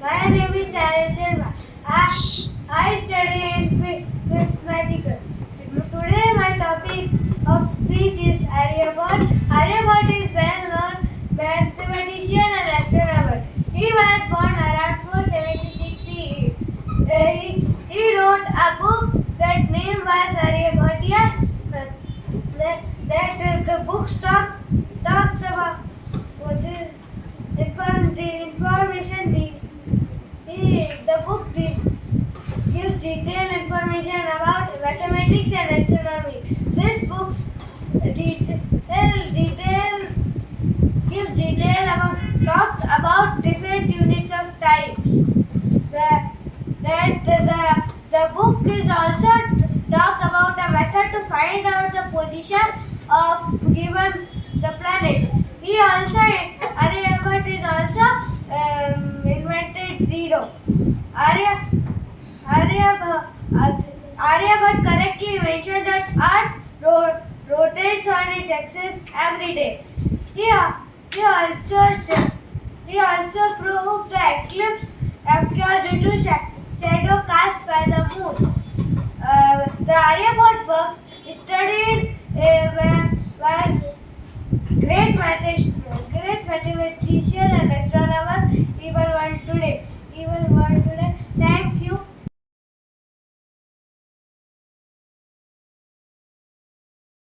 My name is Sarah Sharma. I study in fifth magical. Today my topic of speech is Aryabhat. Aryabhat is well-known mathematician and astronomer. He was born around 476 CE. He wrote a book that name was Aryabhatiya. The book talks about the information. The book gives detailed information about mathematics and astronomy. This book gives detail about talks about different units of time. The book is also talk about a method to find out the position of given the planet. Aryabhat is also invented zero. Aryabhat correctly mentioned that Earth rotates on its axis every day. He also proved the eclipse occurs due to shadow cast by the moon. The Aryabhat works studied by great mathematician and astronomer even world today. Thank you.